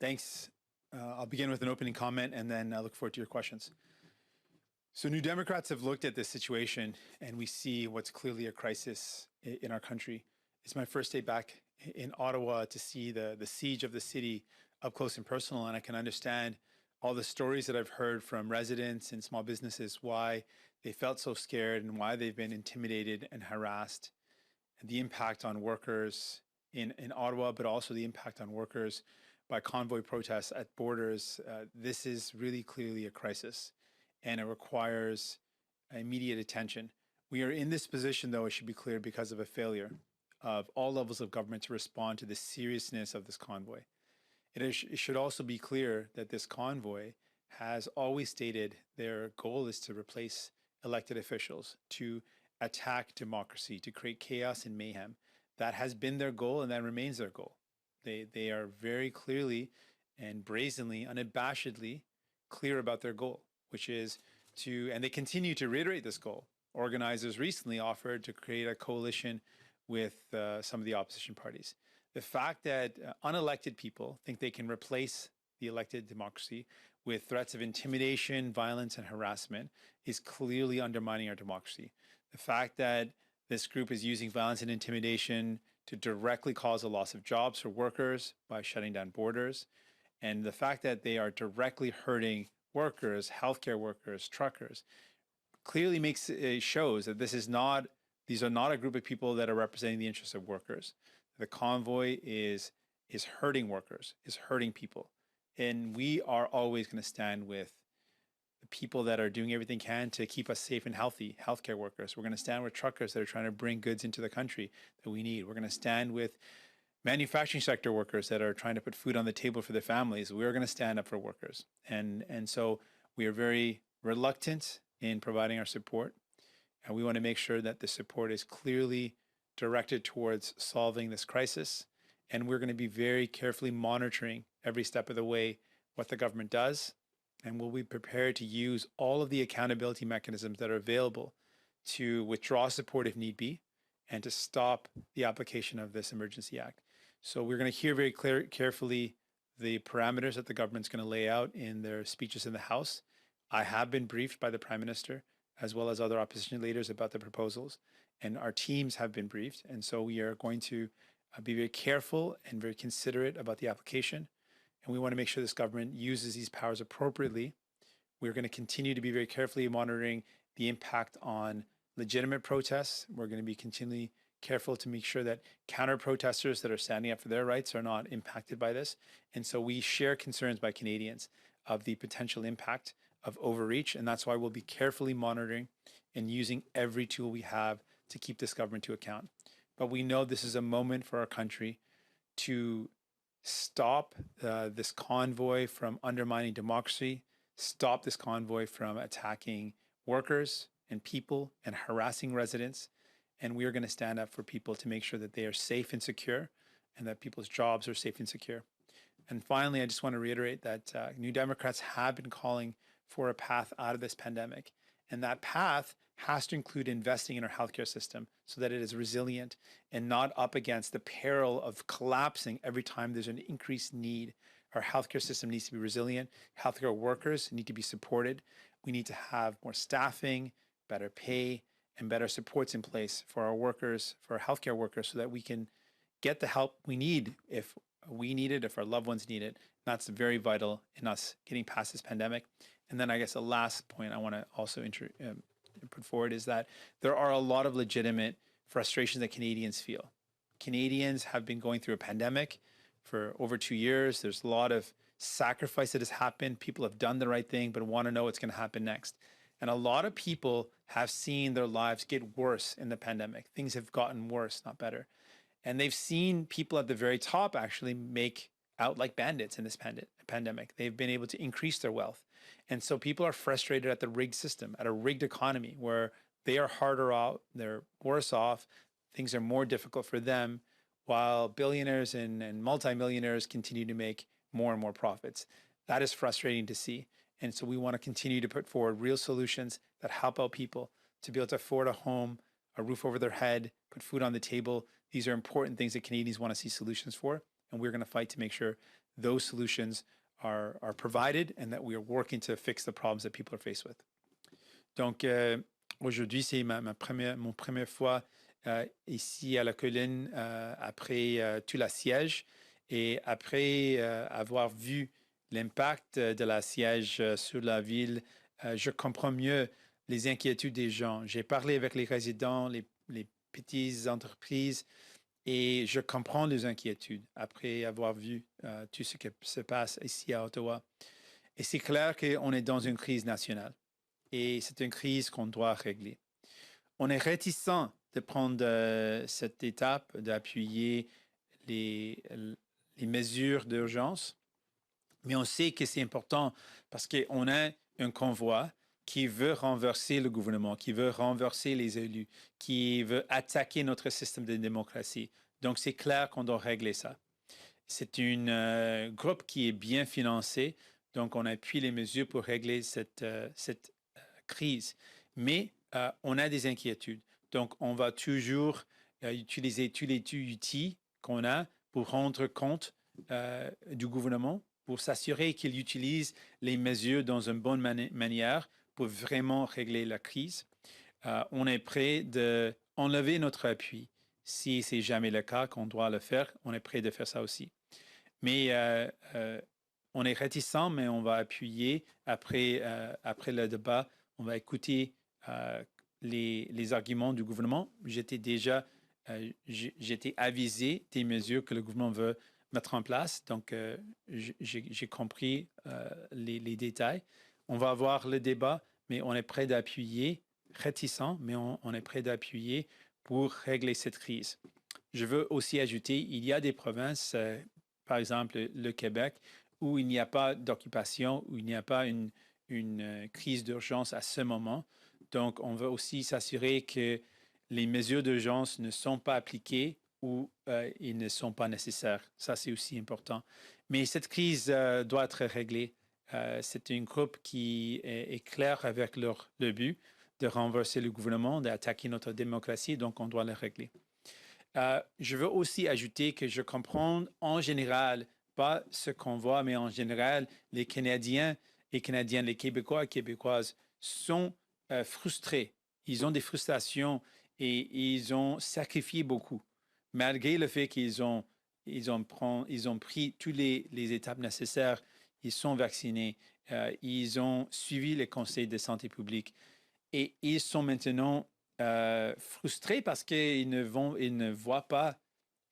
Thanks. I'll begin with an opening comment and then I look forward to your questions. So New Democrats have looked at this situation and we see what's clearly a crisis in our country. It's my first day back in Ottawa to see the siege of the city up close and personal, and I can understand all the stories that I've heard from residents and small businesses, why they felt so scared and why they've been intimidated and harassed, and the impact on workers in Ottawa, but also the impact on workers by convoy protests at borders. This is really clearly a crisis and it requires immediate attention. We are in this position, though, it should be clear, because of a failure of all levels of government to respond to the seriousness of this convoy. It should also be clear that this convoy has always stated their goal is to replace elected officials, to attack democracy, to create chaos and mayhem. That has been their goal and that remains their goal. They are very clearly and brazenly, unabashedly clear about their goal, which is to, and they continue to reiterate this goal. Organizers recently offered to create a coalition with some of the opposition parties. The fact that unelected people think they can replace the elected democracy with threats of intimidation, violence, and harassment is clearly undermining our democracy. The fact that this group is using violence and intimidation to directly cause a loss of jobs for workers by shutting down borders, and the fact that they are directly hurting workers, healthcare workers, truckers, clearly shows that these are not a group of people that are representing the interests of workers. The convoy is hurting workers, is hurting people. And we are always going to stand with the people that are doing everything can to keep us safe and healthy, healthcare workers. We're going to stand with truckers that are trying to bring goods into the country that we need. We're going to stand with manufacturing sector workers that are trying to put food on the table for their families. We're going to stand up for workers. And so we are very reluctant in providing our support. And we want to make sure that the support is clearly directed towards solving this crisis. And we're going to be very carefully monitoring every step of the way what the government does. And we'll be prepared to use all of the accountability mechanisms that are available to withdraw support if need be and to stop the application of this Emergency Act. So we're going to hear very carefully the parameters that the government's going to lay out in their speeches in the House. I have been briefed by the Prime Minister as well as other opposition leaders about the proposals, and our teams have been briefed. And so we are going to be very careful and very considerate about the application. And we want to make sure this government uses these powers appropriately. We're going to continue to be very carefully monitoring the impact on legitimate protests. We're going to be continually careful to make sure that counter protesters that are standing up for their rights are not impacted by this. And so we share concerns by Canadians of the potential impact of overreach. And that's why we'll be carefully monitoring and using every tool we have to keep this government to account. But we know this is a moment for our country to stop this convoy from undermining democracy, stop this convoy from attacking workers and people and harassing residents. And we are going to stand up for people to make sure that they are safe and secure and that people's jobs are safe and secure. And finally, I just want to reiterate that New Democrats have been calling for a path out of this pandemic. And that path has to include investing in our healthcare system so that it is resilient and not up against the peril of collapsing every time there's an increased need. Our healthcare system needs to be resilient. Healthcare workers need to be supported. We need to have more staffing, better pay, and better supports in place for our workers, for our healthcare workers, so that we can get the help we need if we need it, if our loved ones need it. That's very vital in us getting past this pandemic. And then I guess the last point I want to also put forward is that there are a lot of legitimate frustrations that Canadians feel. Canadians have been going through a pandemic for over 2 years. There's a lot of sacrifice that has happened. People have done the right thing, but want to know what's going to happen next. And a lot of people have seen their lives get worse in the pandemic. Things have gotten worse, not better. And they've seen people at the very top actually make out like bandits in this pandemic. They've been able to increase their wealth. And so people are frustrated at the rigged system, at a rigged economy where they are harder out, they're worse off, things are more difficult for them, while billionaires and multimillionaires continue to make more and more profits. That is frustrating to see. And so we want to continue to put forward real solutions that help out people to be able to afford a home, a roof over their head, put food on the table. These are important things that Canadians want to see solutions for. And we're going to fight to make sure those solutions are provided and that we are working to fix the problems that people are faced with. Donc, aujourd'hui, c'est mon première fois ici à la colline après tout le siège et après avoir vu l'impact de la siège sur la ville, je comprends mieux les inquiétudes des gens. J'ai parlé avec les résidents, les petites entreprises et je comprends les inquiétudes après avoir vu tout ce qui se passe ici à Ottawa. Et c'est clair qu'on est dans une crise nationale et c'est une crise qu'on doit régler. On est réticent de prendre cette étape d'appuyer les mesures d'urgence, mais on sait que c'est important parce qu'on a un convoi qui veut renverser le gouvernement, qui veut renverser les élus, qui veut attaquer notre système de démocratie. Donc, c'est clair qu'on doit régler ça. C'est un groupe qui est bien financé, donc on appuie les mesures pour régler cette crise. Mais on a des inquiétudes. Donc, on va toujours utiliser tous les outils qu'on a pour rendre compte du gouvernement, pour s'assurer qu'il utilise les mesures dans une bonne manière pour vraiment régler la crise. On est prêt d'enlever notre appui. Si c'est jamais le cas qu'on doit le faire, on est prêt de faire ça aussi. Mais on est réticent, mais on va appuyer après le débat. On va écouter les arguments du gouvernement. J'étais avisé des mesures que le gouvernement veut mettre en place. Donc, j'ai compris les détails. On va avoir le débat, mais on est prêt d'appuyer, réticent, mais on est prêt d'appuyer pour régler cette crise. Je veux aussi ajouter, il y a des provinces, par exemple le Québec, où il n'y a pas d'occupation, où il n'y a pas une crise d'urgence à ce moment. Donc, on veut aussi s'assurer que les mesures d'urgence ne sont pas appliquées ou ils ne sont pas nécessaires. Ça, c'est aussi important. Mais cette crise doit être réglée. C'est un groupe qui est clair avec leur but de renverser le gouvernement, d'attaquer notre démocratie, donc on doit le régler. Je veux aussi ajouter que je comprends en général, pas ce qu'on voit, mais en général, les Canadiens et Canadiennes, les Québécois et Québécoises sont frustrés. Ils ont des frustrations et ils ont sacrifié beaucoup, malgré le fait qu'ils ont pris toutes les étapes nécessaires. Ils sont vaccinés, ils ont suivi les conseils de santé publique et ils sont maintenant frustrés parce qu'ils ne voient pas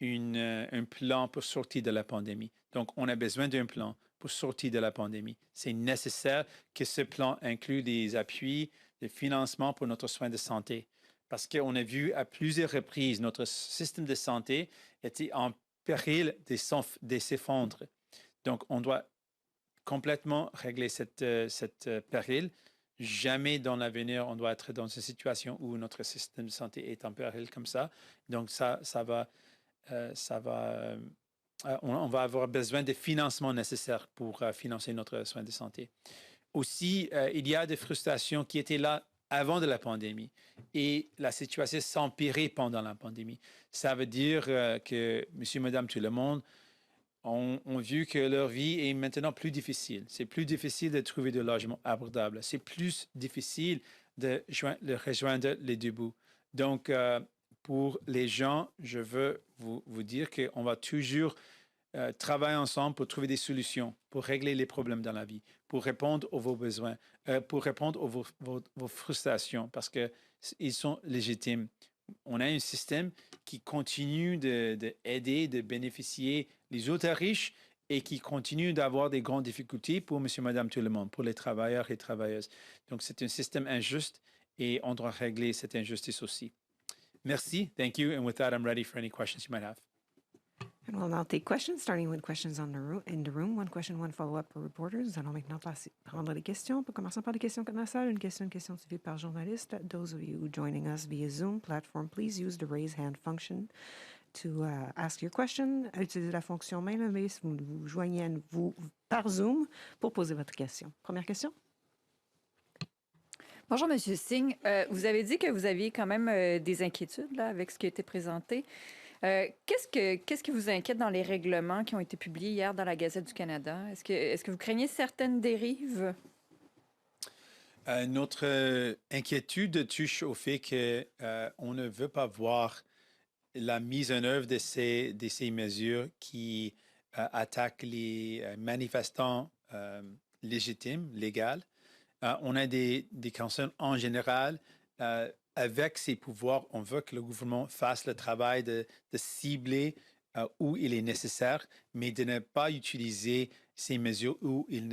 un plan pour sortir de la pandémie. Donc, on a besoin d'un plan pour sortir de la pandémie. C'est nécessaire que ce plan inclue des appuis, des financements pour notre soin de santé. Parce qu'on a vu à plusieurs reprises, notre système de santé était en péril de s'effondrer. Donc, on doit complètement régler cette péril. Jamais dans l'avenir, on doit être dans une situation où notre système de santé est en péril comme ça. Donc, on va avoir besoin de financements nécessaires pour financer notre soin de santé. Aussi, il y a des frustrations qui étaient là avant de la pandémie et la situation s'empirait pendant la pandémie. Ça veut dire que monsieur, madame, tout le monde ont vu que leur vie est maintenant plus difficile. C'est plus difficile de trouver des logements abordables. C'est plus difficile de rejoindre les deux bouts. Donc, pour les gens, je veux vous dire qu'on va toujours travailler ensemble pour trouver des solutions, pour régler les problèmes dans la vie, pour répondre à vos besoins, pour répondre à vos frustrations, parce qu'ils sont légitimes. On a un système qui continue d'aider, de bénéficier les autres riches et qui continue d'avoir des grandes difficultés pour monsieur, madame, tout le monde, pour les travailleurs et travailleuses. Donc, c'est un système injuste et on doit régler cette injustice aussi. Merci. Thank you. And with that, I'm ready for any questions you might have. And we'll now take questions, starting with questions in the room. One question, one follow-up for reporters. Nous allons maintenant prendre les questions. Commençons par les questions dans la salle. Une question suivie par journaliste. Those of you joining us via Zoom platform, please use the raise hand function to ask your question. Utilisez la fonction main levée si vous vous joignez à vous par Zoom pour poser votre question. Première question. Bonjour, M. Singh. Vous avez dit que vous aviez quand même des inquiétudes là, avec ce qui a été présenté. Qu'est-ce qui vous inquiète dans les règlements qui ont été publiés hier dans la Gazette du Canada? Est-ce que vous craignez certaines dérives? Notre inquiétude touche au fait qu'on ne veut pas voir la mise en œuvre de ces mesures qui attaquent les manifestants légitimes, légaux. On a des concerns en général. Avec ces pouvoirs, on veut que le gouvernement fasse le travail de cibler où il est nécessaire, mais de ne pas utiliser ces mesures où il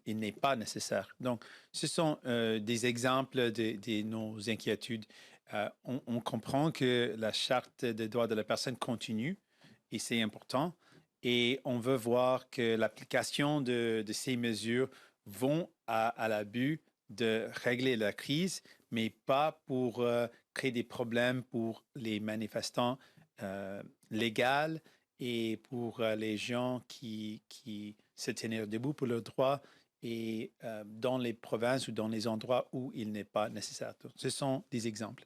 n'est pas nécessaire. Donc, ce sont des exemples de nos inquiétudes. On comprend que la charte des droits de la personne continue et c'est important. Et on veut voir que l'application de ces mesures vont à la but de régler la crise, mais pas pour créer des problèmes pour les manifestants légaux et pour les gens qui se tenir debout pour leurs droits et dans les provinces ou dans les endroits où il n'est pas nécessaire. Donc, ce sont des exemples.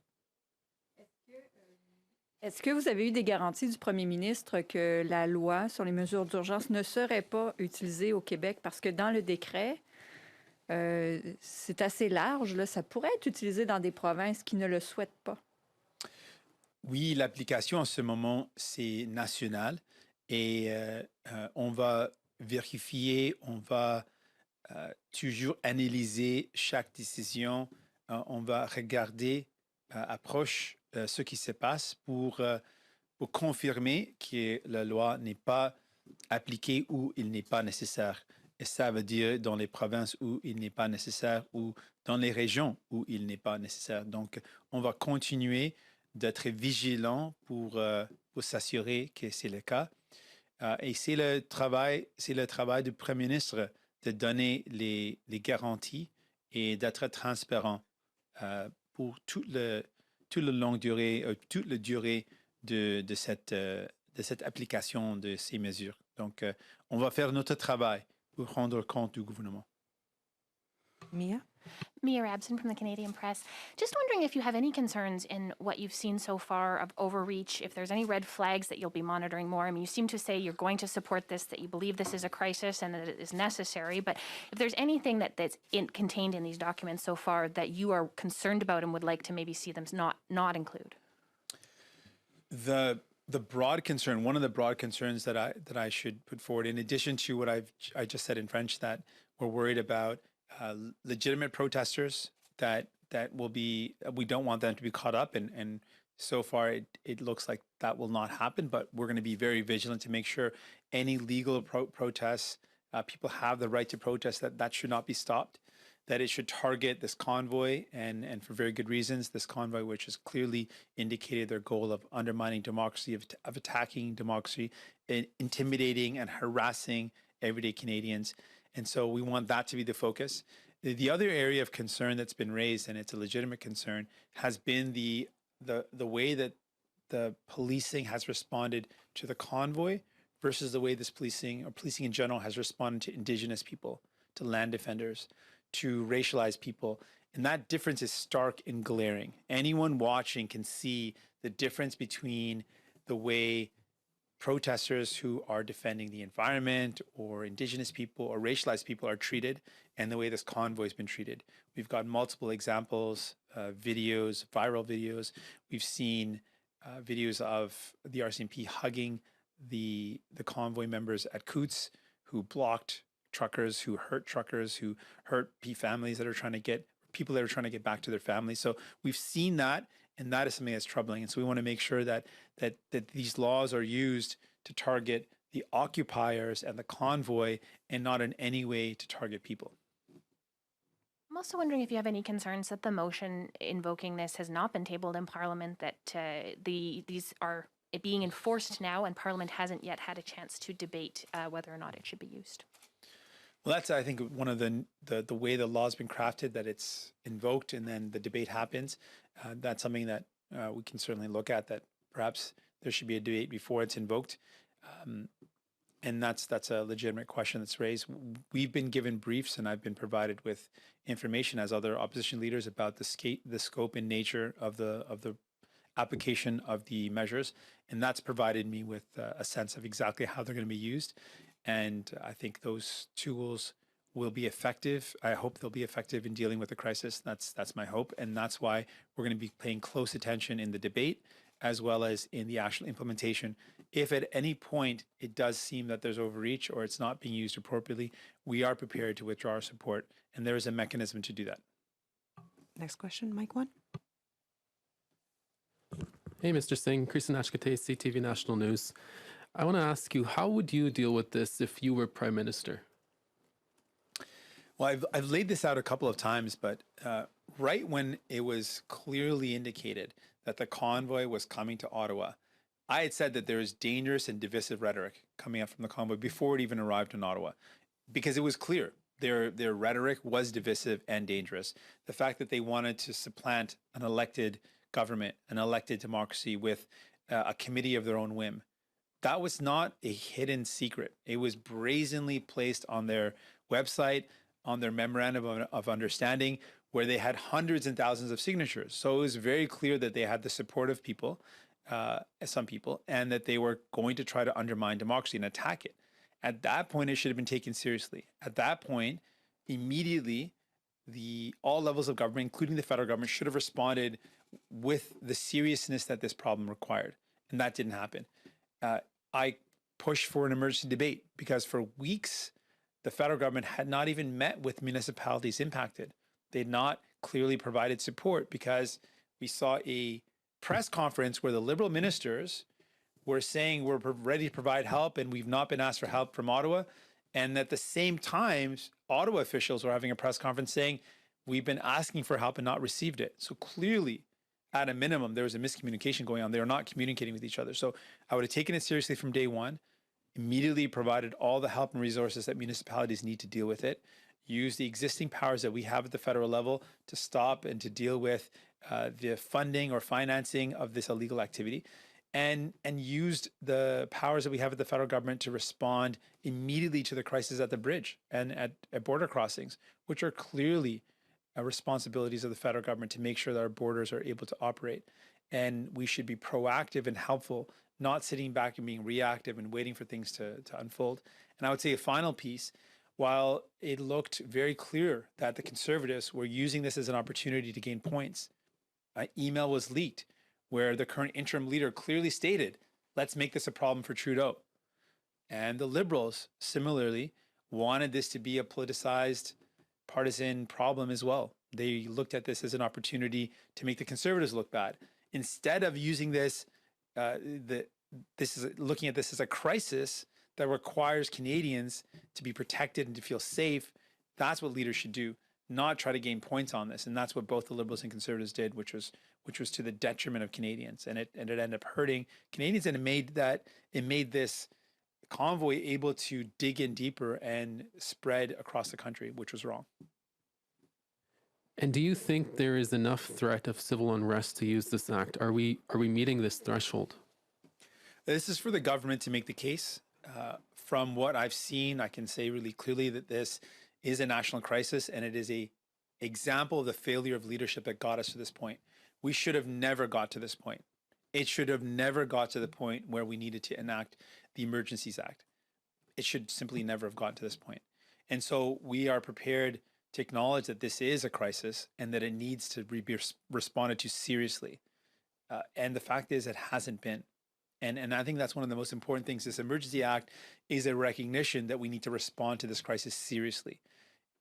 Est-ce que vous avez eu des garanties du premier ministre que la loi sur les mesures d'urgence ne serait pas utilisée au Québec? Parce que dans le décret, c'est assez large, là, ça pourrait être utilisé dans des provinces qui ne le souhaitent pas. Oui, l'application en ce moment, c'est national et on va vérifier, on va toujours analyser chaque décision, on va regarder approche ce qui se passe pour confirmer que la loi n'est pas appliquée où il n'est pas nécessaire. Et ça veut dire dans les provinces où il n'est pas nécessaire ou dans les régions où il n'est pas nécessaire. Donc, on va continuer d'être vigilant pour s'assurer que c'est le cas. Et c'est le travail du Premier ministre de donner les garanties et d'être transparent pour toute la longue durée, toute la durée de cette application de ces mesures. Donc, on va faire notre travail pour rendre compte du gouvernement. Mia? Mia Rabson from the Canadian Press. Just wondering if you have any concerns in what you've seen so far of overreach, if there's any red flags that you'll be monitoring more. I mean, you seem to say you're going to support this, that you believe this is a crisis and that it is necessary, but if there's anything that's contained in these documents so far that you are concerned about and would like to maybe see them not include. The broad concern, one of the broad concerns that I should put forward, in addition to what I just said in French, that we're worried about legitimate protesters that will be, we don't want them to be caught up, and so far it looks like that will not happen, but we're going to be very vigilant to make sure any legal protests, people have the right to protest, that should not be stopped, that it should target this convoy, and for very good reasons, this convoy which has clearly indicated their goal of undermining democracy, of attacking democracy, intimidating and harassing everyday Canadians. And so we want that to be the focus. The other area of concern that's been raised, and it's a legitimate concern, has been the way that the policing has responded to the convoy versus the way this policing, or policing in general, has responded to Indigenous people, to land defenders, to racialized people. And that difference is stark and glaring. Anyone watching can see the difference between the way protesters who are defending the environment or Indigenous people or racialized people are treated and the way this convoy has been treated. We've got multiple examples, videos, viral videos. We've seen videos of the RCMP hugging the convoy members at Coots who blocked truckers, who hurt families that are trying to get, people that are trying to get back to their families. So we've seen that, and that is something that's troubling. And so we want to make sure that these laws are used to target the occupiers and the convoy and not in any way to target people. I'm also wondering if you have any concerns that the motion invoking this has not been tabled in Parliament, that these are being enforced now and Parliament hasn't yet had a chance to debate whether or not it should be used. Well, that's, I think, one of the way the law has been crafted, that it's invoked and then the debate happens. That's something that we can certainly look at, that perhaps there should be a debate before it's invoked. And that's a legitimate question that's raised. We've been given briefs, and I've been provided with information as other opposition leaders about the scope and nature of the application of the measures. And that's provided me with a sense of exactly how they're going to be used. And I think those tools will be effective. I hope they'll be effective in dealing with the crisis. That's my hope. And that's why we're going to be paying close attention in the debate as well as in the actual implementation. If at any point it does seem that there's overreach or it's not being used appropriately, we are prepared to withdraw our support. And there is a mechanism to do that. Next question, Mike 1. Hey, Mr. Singh, Kristen Ashkate, CTV National News. I want to ask you, how would you deal with this if you were Prime Minister? Well, I've laid this out a couple of times, but right when it was clearly indicated that the convoy was coming to Ottawa, I had said that there is dangerous and divisive rhetoric coming up from the convoy before it even arrived in Ottawa, because it was clear their rhetoric was divisive and dangerous. The fact that they wanted to supplant an elected government, an elected democracy with a committee of their own whim, that was not a hidden secret. It was brazenly placed on their website, on their memorandum of understanding, where they had hundreds and thousands of signatures. So it was very clear that they had the support of people, some people, and that they were going to try to undermine democracy and attack it. At that point, it should have been taken seriously. At that point, immediately, all levels of government, including the federal government, should have responded with the seriousness that this problem required. And that didn't happen. I pushed for an emergency debate because for weeks, the federal government had not even met with municipalities impacted. They had not clearly provided support because we saw a press conference where the Liberal ministers were saying we're ready to provide help and we've not been asked for help from Ottawa. And at the same time, Ottawa officials were having a press conference saying we've been asking for help and not received it. So clearly, at a minimum, there was a miscommunication going on. They were not communicating with each other. So I would have taken it seriously from day one, immediately provided all the help and resources that municipalities need to deal with it, use the existing powers that we have at the federal level to stop and to deal with the funding or financing of this illegal activity, and used the powers that we have at the federal government to respond immediately to the crisis at the bridge and at border crossings, which are clearly responsibilities of the federal government to make sure that our borders are able to operate. And we should be proactive and helpful, not sitting back and being reactive and waiting for things to unfold. And I would say a final piece, while it looked very clear that the Conservatives were using this as an opportunity to gain points, an email was leaked where the current interim leader clearly stated, let's make this a problem for Trudeau. And the Liberals, similarly, wanted this to be a politicized, partisan problem as well. They looked at this as an opportunity to make the Conservatives look bad. Instead of using this, looking at this as a crisis that requires Canadians to be protected and to feel safe, that's what leaders should do, not try to gain points on this. And that's what both the Liberals and Conservatives did, which was to the detriment of Canadians. And it ended up hurting Canadians, and it made this convoy able to dig in deeper and spread across the country, which was wrong. And do you think there is enough threat of civil unrest to use this act? Are we meeting this threshold? This is for the government to make the case. From what I've seen, I can say really clearly that this is a national crisis, and it is an example of the failure of leadership that got us to this point. We should have never got to this point. It should have never got to the point where we needed to enact the Emergencies Act. It should simply never have gotten to this point. And so we are prepared to acknowledge that this is a crisis and that it needs to be responded to seriously. And the fact is, it hasn't been. And I think that's one of the most important things. This Emergency Act is a recognition that we need to respond to this crisis seriously.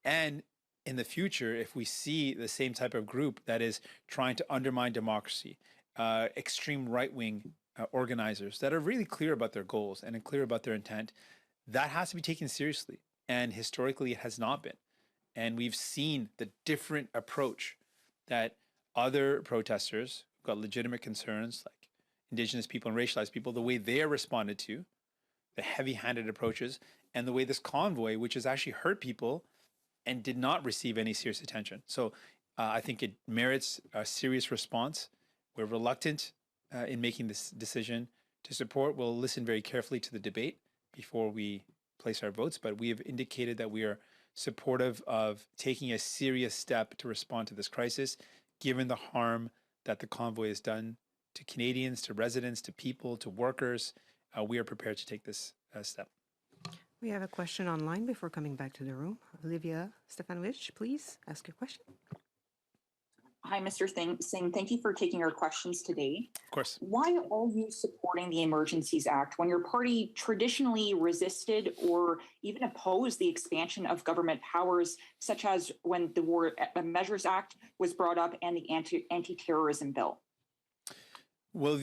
And in the future, if we see the same type of group that is trying to undermine democracy, extreme right-wing organizers that are really clear about their goals and clear about their intent, that has to be taken seriously. And historically, it has not been. And we've seen the different approach that other protesters who've got legitimate concerns, like Indigenous people and racialized people, the way they are responded to, the heavy-handed approaches, and the way this convoy, which has actually hurt people and did not receive any serious attention. So I think it merits a serious response. We're reluctant in making this decision to support. We'll listen very carefully to the debate before we place our votes, but we have indicated that we are supportive of taking a serious step to respond to this crisis, given the harm that the convoy has done to Canadians, to residents, to people, to workers, we are prepared to take this step. We have a question online before coming back to the room. Olivia Stefanovic, please ask your question. Hi, Mr. Singh. Thank you for taking our questions today. Of course. Why are you supporting the Emergencies Act when your party traditionally resisted or even opposed the expansion of government powers, such as when the War Measures Act was brought up and the anti-terrorism bill? Well,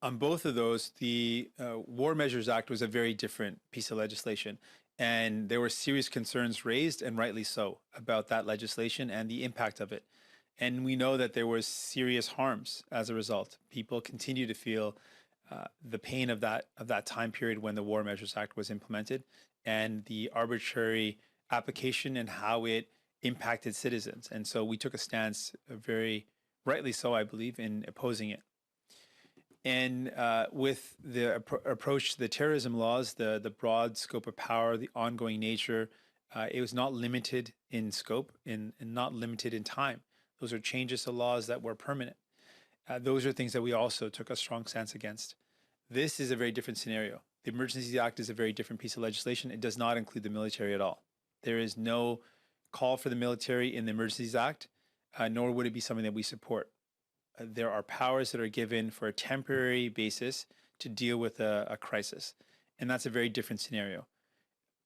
on both of those, the War Measures Act was a very different piece of legislation. And there were serious concerns raised, and rightly so, about that legislation and the impact of it. And we know that there was serious harms as a result. People continue to feel the pain of that time period when the War Measures Act was implemented, and the arbitrary application and how it impacted citizens. And so we took a stance, very rightly so, I believe, in opposing it. And with the approach to the terrorism laws, the broad scope of power, the ongoing nature, it was not limited in scope and not limited in time. Those are changes to laws that were permanent. Those are things that we also took a strong stance against. This is a very different scenario. The Emergencies Act is a very different piece of legislation. It does not include the military at all. There is no call for the military in the Emergencies Act, nor would it be something that we support. There are powers that are given for a temporary basis to deal with a crisis. And that's a very different scenario.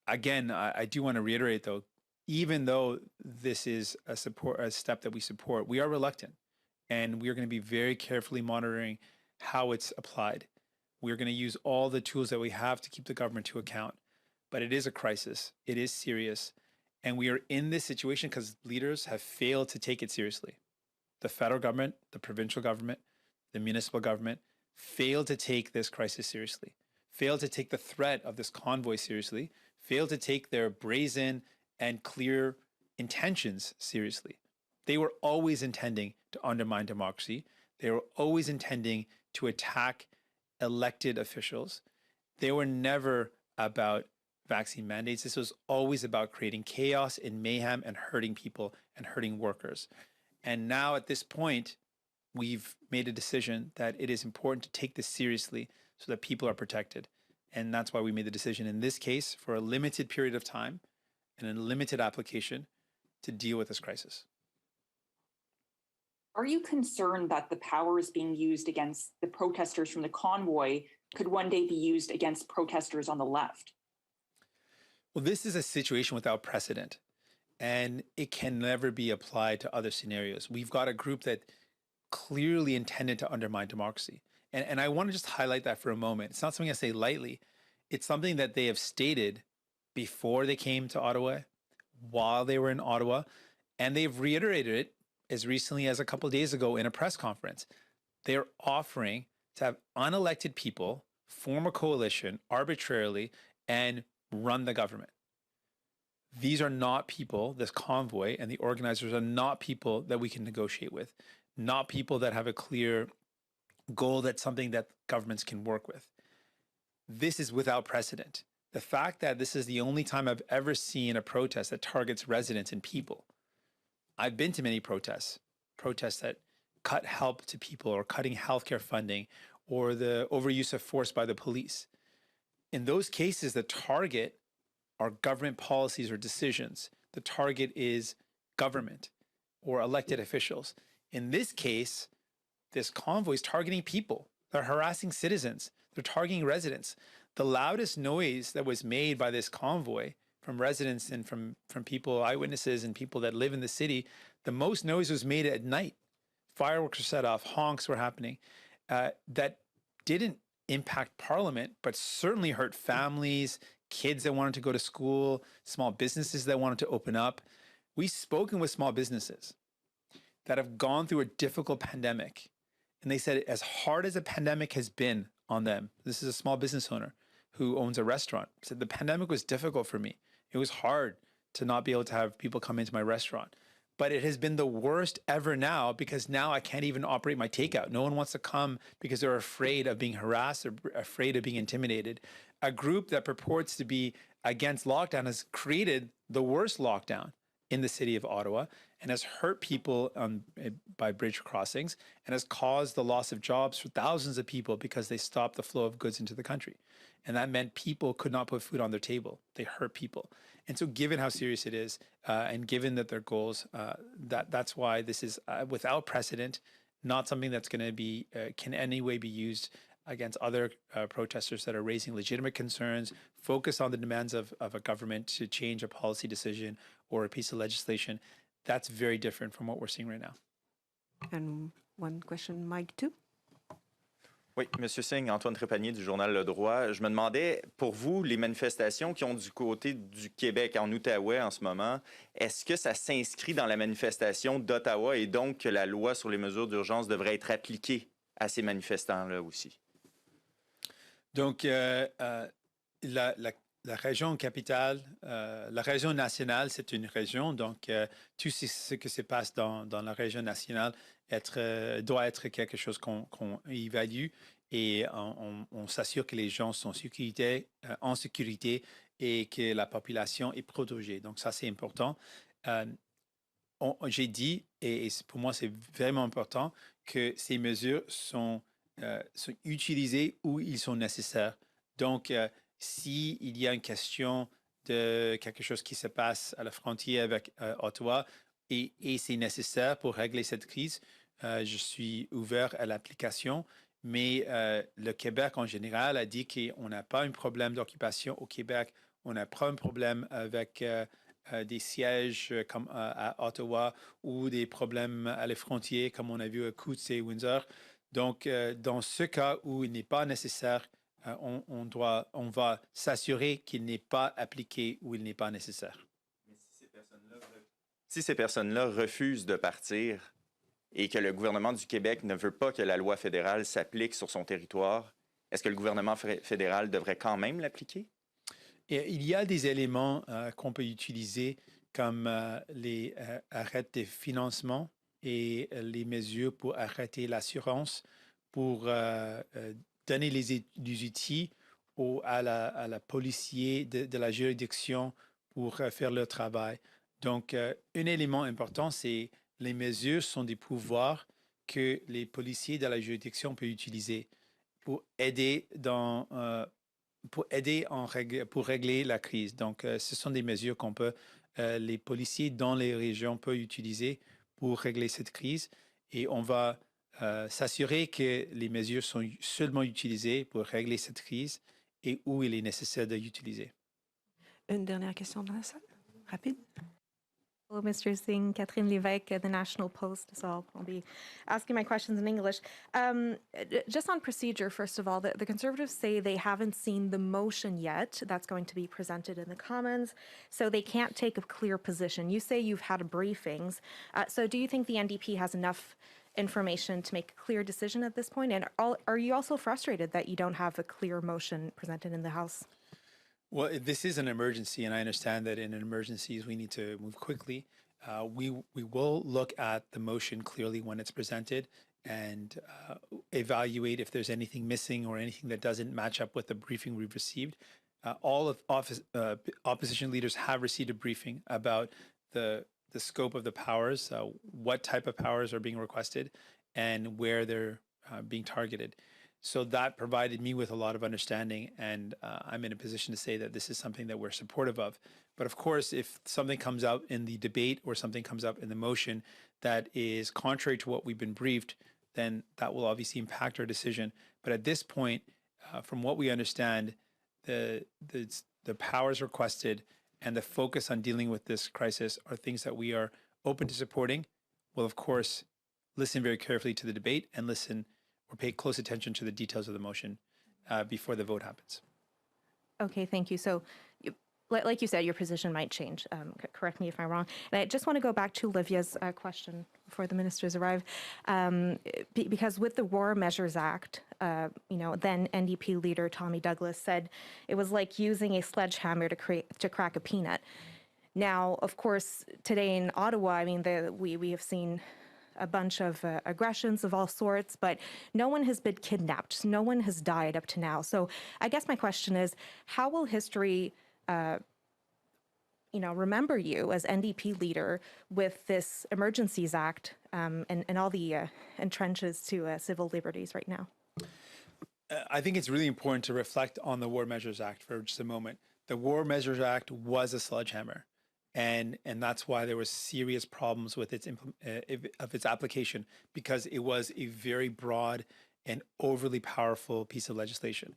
Again, I do want to reiterate, though, even though this is a step that we support, we are reluctant, and we are going to be very carefully monitoring how it's applied. We are going to use all the tools that we have to keep the government to account. But it is a crisis. It is serious. And we are in this situation because leaders have failed to take it seriously. The federal government, the provincial government, the municipal government failed to take this crisis seriously, failed to take the threat of this convoy seriously, failed to take their brazen and clear intentions seriously. They were always intending to undermine democracy. They were always intending to attack elected officials. They were never about vaccine mandates. This was always about creating chaos and mayhem and hurting people and hurting workers. And now at this point, we've made a decision that it is important to take this seriously so that people are protected. And that's why we made the decision in this case for a limited period of time and a limited application to deal with this crisis. Are you concerned that the powers being used against the protesters from the convoy could one day be used against protesters on the left? Well, this is a situation without precedent, and it can never be applied to other scenarios. We've got a group that clearly intended to undermine democracy. And I want to just highlight that for a moment. It's not something I say lightly. It's something that they have stated before they came to Ottawa, while they were in Ottawa, and they've reiterated it as recently as a couple of days ago in a press conference. They're offering to have unelected people form a coalition arbitrarily and run the government. These are not people, this convoy and the organizers are not people that we can negotiate with, not people that have a clear goal that's something that governments can work with. This is without precedent. The fact that this is the only time I've ever seen a protest that targets residents and people. I've been to many protests that cut help to people or cutting healthcare funding or the overuse of force by the police. In those cases, the target are government policies or decisions. The target is government or elected officials. In this case, this convoy is targeting people. They're harassing citizens. They're targeting residents. The loudest noise that was made by this convoy from residents and from people, eyewitnesses and people that live in the city, the most noise was made at night. Fireworks were set off, honks were happening. That didn't impact Parliament, but certainly hurt families, kids that wanted to go to school, small businesses that wanted to open up. We've spoken with small businesses that have gone through a difficult pandemic. And they said, as hard as the pandemic has been on them, this is a small business owner who owns a restaurant, said the pandemic was difficult for me. It was hard to not be able to have people come into my restaurant. But it has been the worst ever now because now I can't even operate my takeout. No one wants to come because they're afraid of being harassed or afraid of being intimidated. A group that purports to be against lockdown has created the worst lockdown in the city of Ottawa and has hurt people by bridge crossings and has caused the loss of jobs for thousands of people because they stopped the flow of goods into the country. And that meant people could not put food on their table. They hurt people. And so given how serious it is and given that their goals, that's why this is without precedent, not something that's going to be, can in any way be used against other protesters that are raising legitimate concerns, focus on the demands of a government to change a policy decision or a piece of legislation. That's very different from what we're seeing right now. And one question, Mike, too. Oui, Monsieur Singh, Antoine Trépanier du journal Le Droit. Je me demandais, pour vous, les manifestations qui ont du côté du Québec en Outaouais en ce moment, est-ce que ça s'inscrit dans la manifestation d'Ottawa et donc que la loi sur les mesures d'urgence devrait être appliquée à ces manifestants-là aussi? Donc, la région capitale, la région nationale, c'est une région. Donc, tout ce qui se passe dans la région nationale doit être quelque chose qu'on évalue et on s'assure que les gens sont en sécurité et que la population est protégée. Donc, ça, c'est important. J'ai dit, et pour moi, c'est vraiment important, que ces mesures sont utilisées où ils sont nécessaires. Donc, s'il y a une question de quelque chose qui se passe à la frontière avec Ottawa et c'est nécessaire pour régler cette crise, je suis ouvert à l'application. Mais le Québec en général a dit qu'on n'a pas un problème d'occupation au Québec, on n'a pas un problème avec des sièges comme à Ottawa ou des problèmes à la frontière comme on a vu à Coutts et Windsor. Donc, dans ce cas où il n'est pas nécessaire, on va s'assurer qu'il n'est pas appliqué où il n'est pas nécessaire. Mais si ces personnes-là refusent de partir et que le gouvernement du Québec ne veut pas que la loi fédérale s'applique sur son territoire, est-ce que le gouvernement fédéral devrait quand même l'appliquer? Il y a des éléments qu'on peut utiliser comme les arrêts de financement et les mesures pour arrêter l'assurance, pour donner les outils à la policier de la juridiction pour faire leur travail. Donc, un élément important, c'est les mesures sont des pouvoirs que les policiers de la juridiction peuvent utiliser pour aider pour régler la crise. Donc, ce sont des mesures qu'on peut, les policiers dans les régions peuvent utiliser pour régler cette crise. Et on va s'assurer que les mesures sont seulement utilisées pour régler cette crise et où il est nécessaire de l'utiliser. Une dernière question dans la salle, rapide. Hello, Mr. Singh, Catherine Lévesque, The National Post. So I'll be asking my questions in English. Just on procedure, first of all, the Conservatives say they haven't seen the motion yet that's going to be presented in the Commons, so they can't take a clear position. You say you've had briefings. So do you think the NDP has enough information to make a clear decision at this point? And are you also frustrated that you don't have a clear motion presented in the House? Well, this is an emergency, and I understand that in emergencies we need to move quickly. We will look at the motion clearly when it's presented and evaluate if there's anything missing or anything that doesn't match up with the briefing we've received. All of opposition leaders have received a briefing about the scope of the powers, what type of powers are being requested, and where they're being targeted. So that provided me with a lot of understanding, and I'm in a position to say that this is something that we're supportive of. But of course, if something comes out in the debate or something comes up in the motion that is contrary to what we've been briefed, then that will obviously impact our decision. But at this point, from what we understand, the powers requested and the focus on dealing with this crisis are things that we are open to supporting. We'll, of course, listen very carefully to the debate and or pay close attention to the details of the motion before the vote happens. Okay, thank you. So, like you said, your position might change. Correct me if I'm wrong. And I just want to go back to Olivia's question before the ministers arrive, because with the War Measures Act, then NDP leader Tommy Douglas said it was like using a sledgehammer to crack a peanut. Now, of course, today in Ottawa, I mean, we have seen a bunch of aggressions of all sorts, but no one has been kidnapped. No one has died up to now. So I guess my question is, how will history, remember you as NDP leader with this Emergencies Act and all the entrenches to civil liberties right now? I think it's really important to reflect on the War Measures Act for just a moment. The War Measures Act was a sledgehammer, and that's why there was serious problems with its application, because it was a very broad and overly powerful piece of legislation.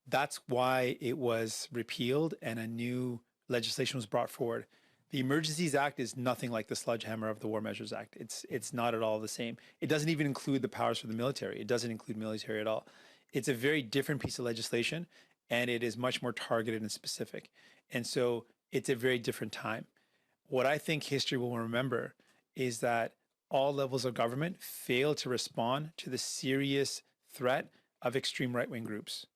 That's why it was repealed and a new legislation was brought forward. The Emergencies Act is nothing like the sledgehammer of the War Measures Act. It's not at all the same. It doesn't even include the powers for the military. It doesn't include military at all. It's a very different piece of legislation, and it is much more targeted and specific. And so it's a very different time. What I think history will remember is that all levels of government failed to respond to the serious threat of extreme right-wing groups.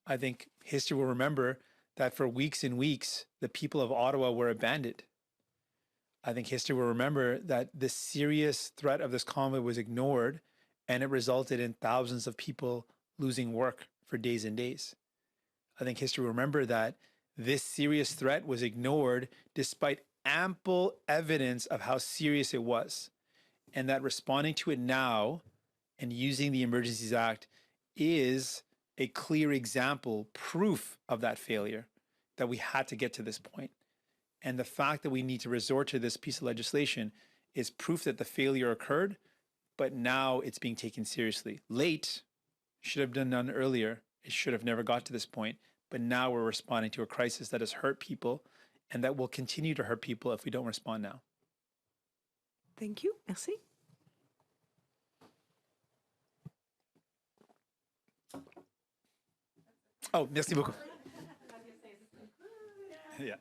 I think history will remember that for weeks and weeks, the people of Ottawa were abandoned. I think history will remember that the serious threat of this convoy was ignored, and it resulted in thousands of people losing work for days and days. I think history will remember that this serious threat was ignored despite ample evidence of how serious it was, and that responding to it now and using the Emergencies Act is a clear example, proof of that failure, that we had to get to this point. And the fact that we need to resort to this piece of legislation is proof that the failure occurred, but now it's being taken seriously. Late, should have been done earlier. It should have never got to this point. But now we're responding to a crisis that has hurt people and that will continue to hurt people if we don't respond now. Thank you. Merci. Oh, merci beaucoup. Yeah.